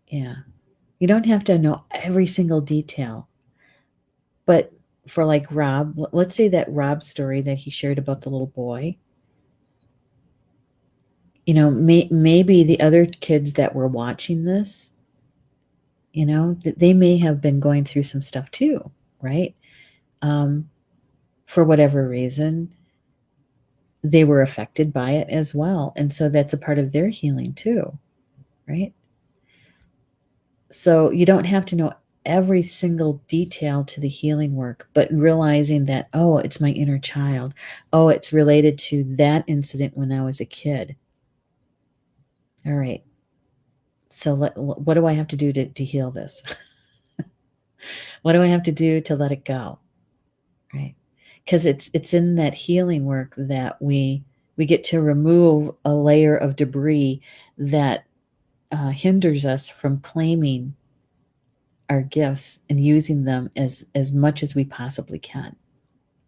Yeah. You don't have to know every single detail, but for like Rob, let's say that Rob story that he shared about the little boy, maybe the other kids that were watching this, that they may have been going through some stuff too, right? Um, for whatever reason, they were affected by it as well. And so that's a part of their healing too, right? So you don't have to know every single detail to the healing work, but realizing that, oh, it's my inner child. Oh, it's related to that incident when I was a kid. All right. So what do I have to do to heal this? What do I have to do to let it go? Right? Because it's in that healing work that we get to remove a layer of debris that hinders us from claiming our gifts and using them as much as we possibly can.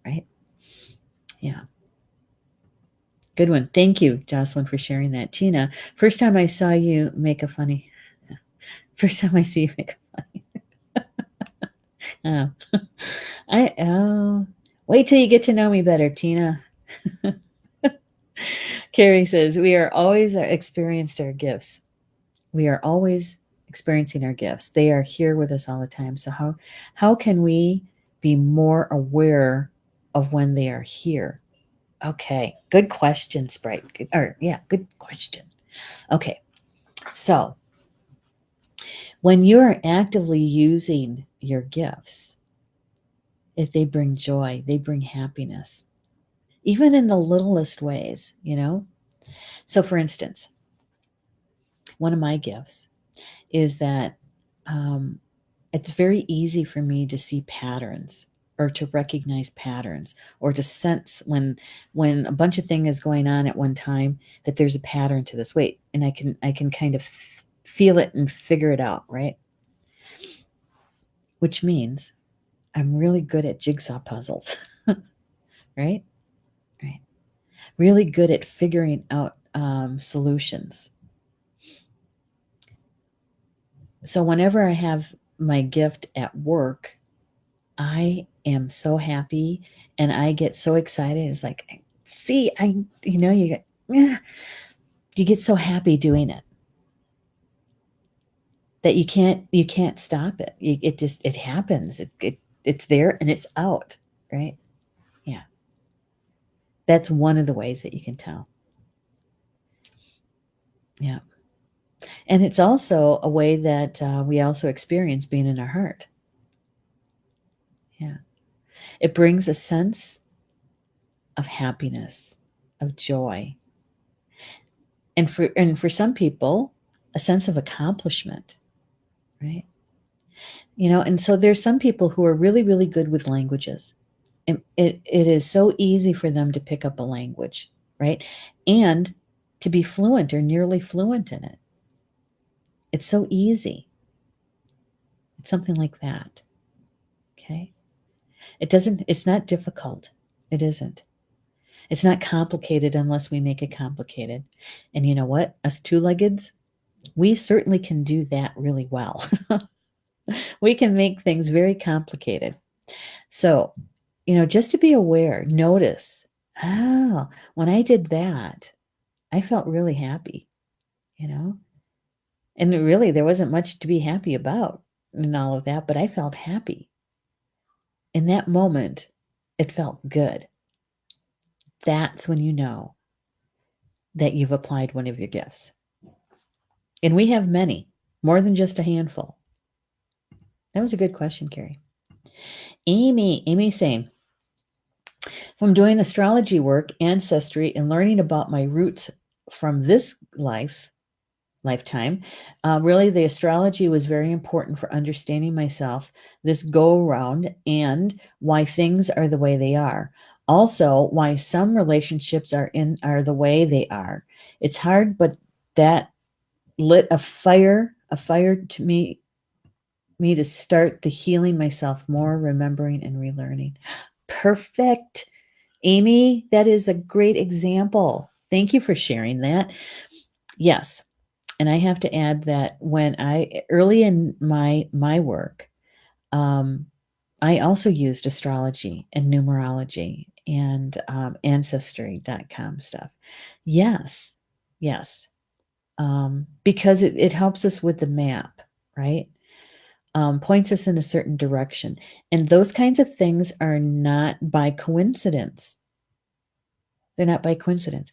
Right? Yeah. Good one. Thank you, Jocelyn, for sharing that. Tina, first time I saw you make a funny. First time I see you make a funny. Oh. Wait till you get to know me better, Tina. Carrie says, we are always experienced our gifts. We are always experiencing our gifts. They are here with us all the time. So how can we be more aware of when they are here? Okay, good question, Sprite. Good question. Okay, so when you're actively using your gifts, if they bring joy, they bring happiness, even in the littlest ways. So, for instance, one of my gifts is that um, it's very easy for me to see patterns or to recognize patterns or to sense when a bunch of things is going on at one time that there's a pattern to this. Wait, and I can kind of feel it and figure it out, right? Which means I'm really good at jigsaw puzzles, right? Right. Really good at figuring out solutions. So whenever I have my gift at work, I am so happy and I get so excited. It's like, see, you get so happy doing it that you can't stop it. It happens. It's there and it's out, right? Yeah. That's one of the ways that you can tell. Yeah. And it's also a way that we also experience being in our heart. Yeah. It brings a sense of happiness, of joy. And for some people, a sense of accomplishment, right? And so there's some people who are really, really good with languages. And it is so easy for them to pick up a language, right? And to be fluent or nearly fluent in it. It's so easy. It's something like that. Okay. It's not difficult. It isn't. It's not complicated unless we make it complicated. And you know what? Us two-leggeds, we certainly can do that really well. We can make things very complicated. So, just to be aware, notice, oh, when I did that, I felt really happy, you know? And really, there wasn't much to be happy about in all of that, but I felt happy. In that moment, it felt good. That's when you know that you've applied one of your gifts. And we have many, more than just a handful. That was a good question, Carrie. Amy saying, from doing astrology work, ancestry, and learning about my roots from this lifetime, really the astrology was very important for understanding myself this go around and why things are the way they are. Also, why some relationships are the way they are. It's hard, but that lit a fire to me to start the healing myself more, remembering and relearning. Perfect. Amy, that is a great example. Thank you for sharing that. Yes. And I have to add that when early in my work, I also used astrology and numerology and ancestry.com stuff. Yes. Yes. Because it helps us with the map, right? Points us in a certain direction. And those kinds of things are not by coincidence. They're not by coincidence.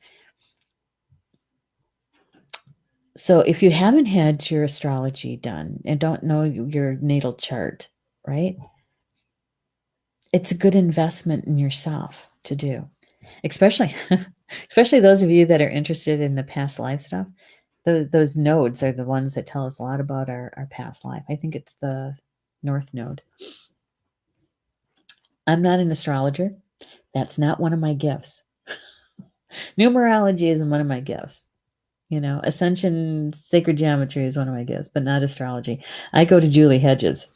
So if you haven't had your astrology done and don't know your natal chart, right? It's a good investment in yourself to do. Especially especially those of you that are interested in the past life stuff. Those nodes are the ones that tell us a lot about our past life. I think it's the North Node. I'm not an astrologer. That's not one of my gifts. Numerology isn't one of my gifts. Ascension sacred geometry is one of my gifts, but not astrology. I go to Julie Hedges,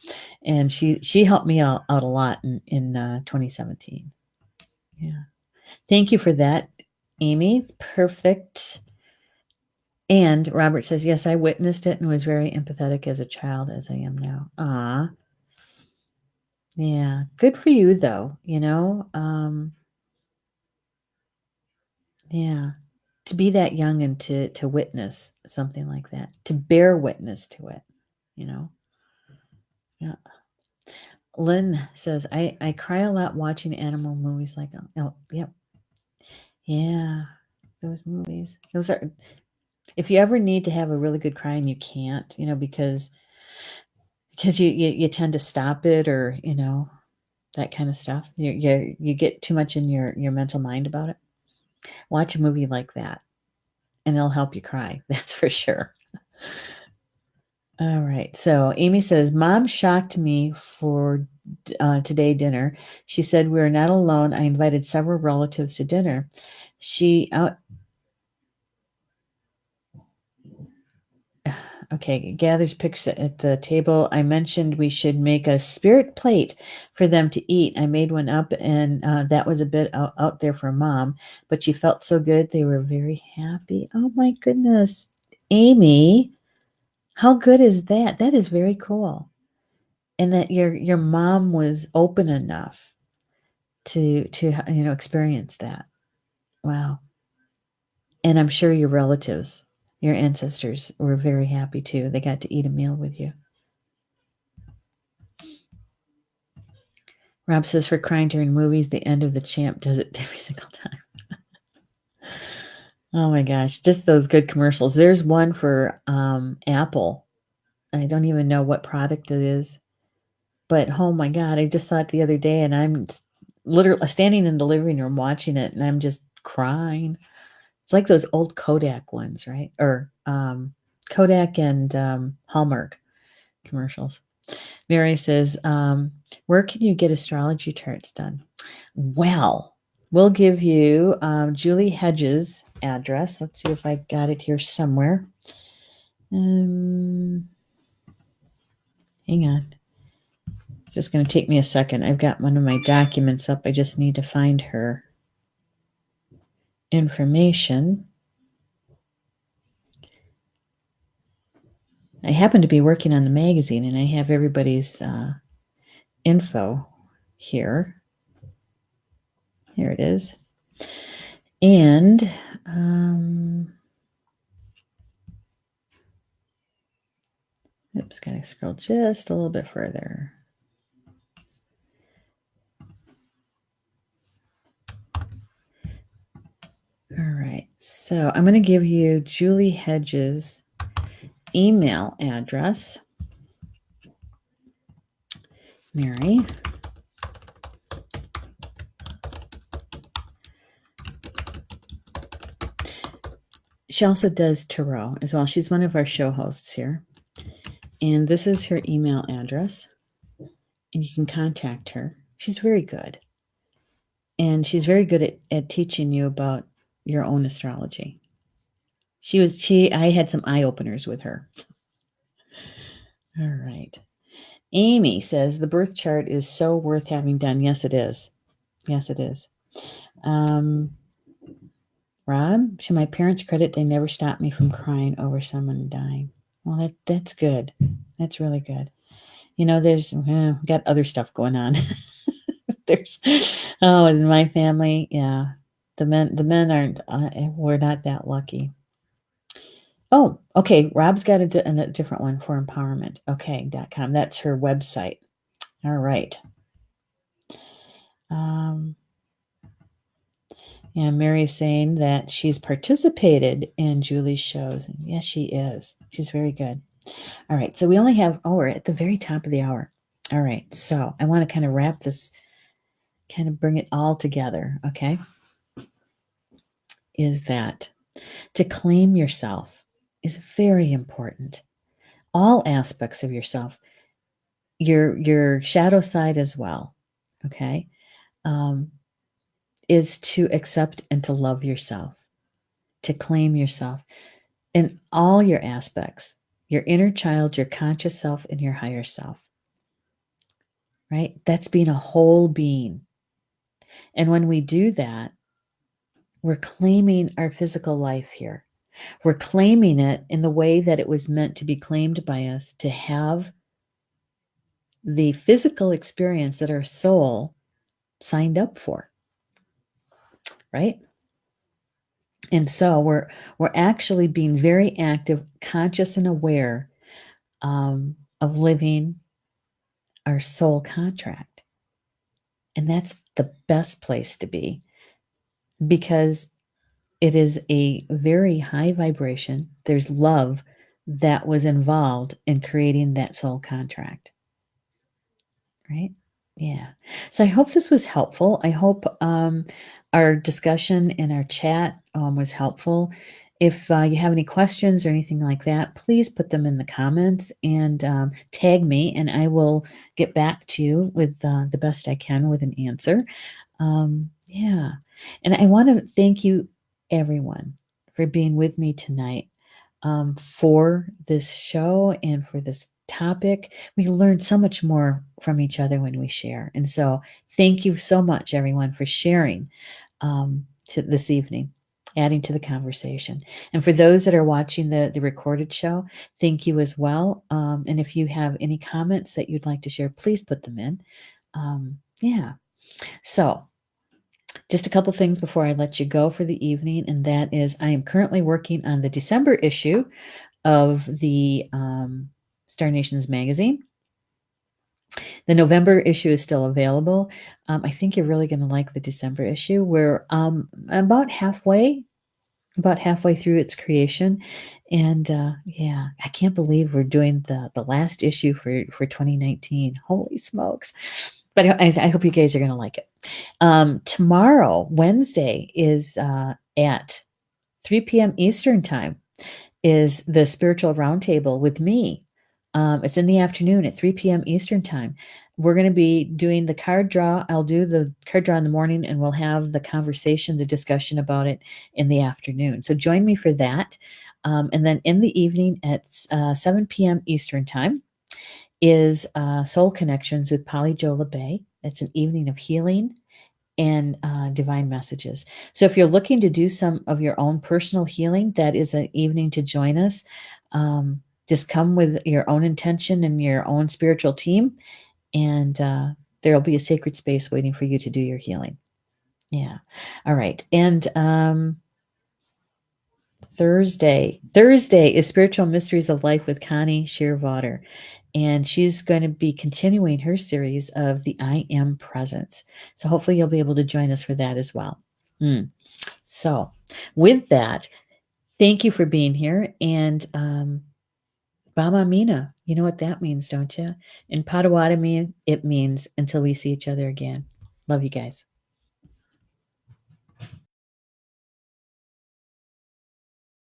and she helped me out a lot in 2017. Yeah. Thank you for that, Amy. Perfect. And Robert says, yes, I witnessed it and was very empathetic as a child, as I am now. Yeah. Good for you, though. Yeah. To be that young and to witness something like that, to bear witness to it, you know. Yeah. Lynn says, I cry a lot watching animal movies like, oh, yep. Yeah. Those movies. Those are, if you ever need to have a really good cry and you can't, because you tend to stop it, or, that kind of stuff. You get too much in your mental mind about it. Watch a movie like that and it'll help you cry. That's for sure. All right. So Amy says, Mom shocked me for today dinner. She said, we're not alone. I invited several relatives to dinner. She gathers picks at the table. I mentioned we should make a spirit plate for them to eat. I made one up, and that was a bit out there for Mom, but she felt so good. They were very happy. Oh my goodness. Amy, how good is that? That is very cool. And that your mom was open enough to experience that. Wow. And I'm sure your relatives, your ancestors were very happy too. They got to eat a meal with you. Rob says, for crying during movies, the end of The Champ does it every single time. Oh my gosh, just those good commercials. There's one for Apple. I don't even know what product it is, but oh my God, I just saw it the other day, and I'm literally standing in the living room watching it, and I'm just crying. It's like those old Kodak ones, right? Or Kodak and Hallmark commercials. Mary says, where can you get astrology charts done? Well, we'll give you Julie Hedges' address. Let's see if I got it here somewhere. Hang on. It's just going to take me a second. I've got one of my documents up. I just need to find her information. I happen to be working on the magazine, and I have everybody's info here. Here it is. And Oops, gotta scroll just a little bit further. All right, so I'm going to give you Julie Hedges' email address. Mary. She also does tarot as well. She's one of our show hosts here. And this is her email address. And you can contact her. She's very good. And she's very good at teaching you about your own astrology. I had some eye openers with her. All right. Amy says the birth chart is so worth having done. Yes, it is. Yes, it is. Rob, to my parents' credit, they never stopped me from crying over someone dying. Well, that's good. That's really good. You know, there's got other stuff going on. In my family, yeah, the men aren't. We're not that lucky. Oh, okay. Rob's got a different one for empowerment. Okay, .com. That's her website. All right. And Mary's saying that she's participated in Julie's shows. And yes, she is. She's very good. All right. So we only have, we're at the very top of the hour. All right. So I want to kind of wrap this, kind of bring it all together. Okay. Is that to claim yourself is very important. All aspects of yourself, your shadow side as well. Okay. Is to accept and to love yourself, to claim yourself in all your aspects, your inner child, your conscious self, and your higher self. Right? That's being a whole being. And when we do that, we're claiming our physical life here. We're claiming it in the way that it was meant to be claimed by us, to have the physical experience that our soul signed up for. Right? And so we're actually being very active, conscious, and aware of living our soul contract. And that's the best place to be, because it is a very high vibration. There's love that was involved in creating that soul contract. Right? Yeah. So I hope this was helpful. I hope our discussion in our chat was helpful. If you have any questions or anything like that, please put them in the comments and tag me, and I will get back to you with the best I can with an answer. Yeah. And I want to thank you, everyone, for being with me tonight for this show and for this topic. We learn so much more from each other when we share. And so thank you so much, everyone, for sharing to this evening, adding to the conversation. And for those that are watching the recorded show, thank you as well. And if you have any comments that you'd like to share, please put them in. Yeah. So just a couple things before I let you go for the evening, and that is I am currently working on the December issue of the Star Nations magazine. The November issue is still available. I think you're really going to like the December issue. We're about halfway through its creation, and yeah, I can't believe we're doing the last issue for 2019. Holy smokes! But I hope you guys are going to like it. Tomorrow, Wednesday, is at 3 p.m. Eastern time, is the Spiritual Roundtable with me. It's in the afternoon at 3 p.m. Eastern time. We're going to be doing the card draw. I'll do the card draw in the morning, and we'll have the conversation, the discussion about it in the afternoon. So join me for that. And then in the evening at 7 p.m. Eastern time is Soul Connections with Polly Jo LeBay. It's an evening of healing and divine messages. So if you're looking to do some of your own personal healing, that is an evening to join us. Just come with your own intention and your own spiritual team, and there will be a sacred space waiting for you to do your healing. Yeah. All right. And Thursday. Thursday is Spiritual Mysteries of Life with Connie Shearwater. And she's going to be continuing her series of the I Am Presence. So hopefully you'll be able to join us for that as well. So with that, thank you for being here. And Bama Mina, you know what that means, don't you? In Potawatomi, it means until we see each other again. Love you guys.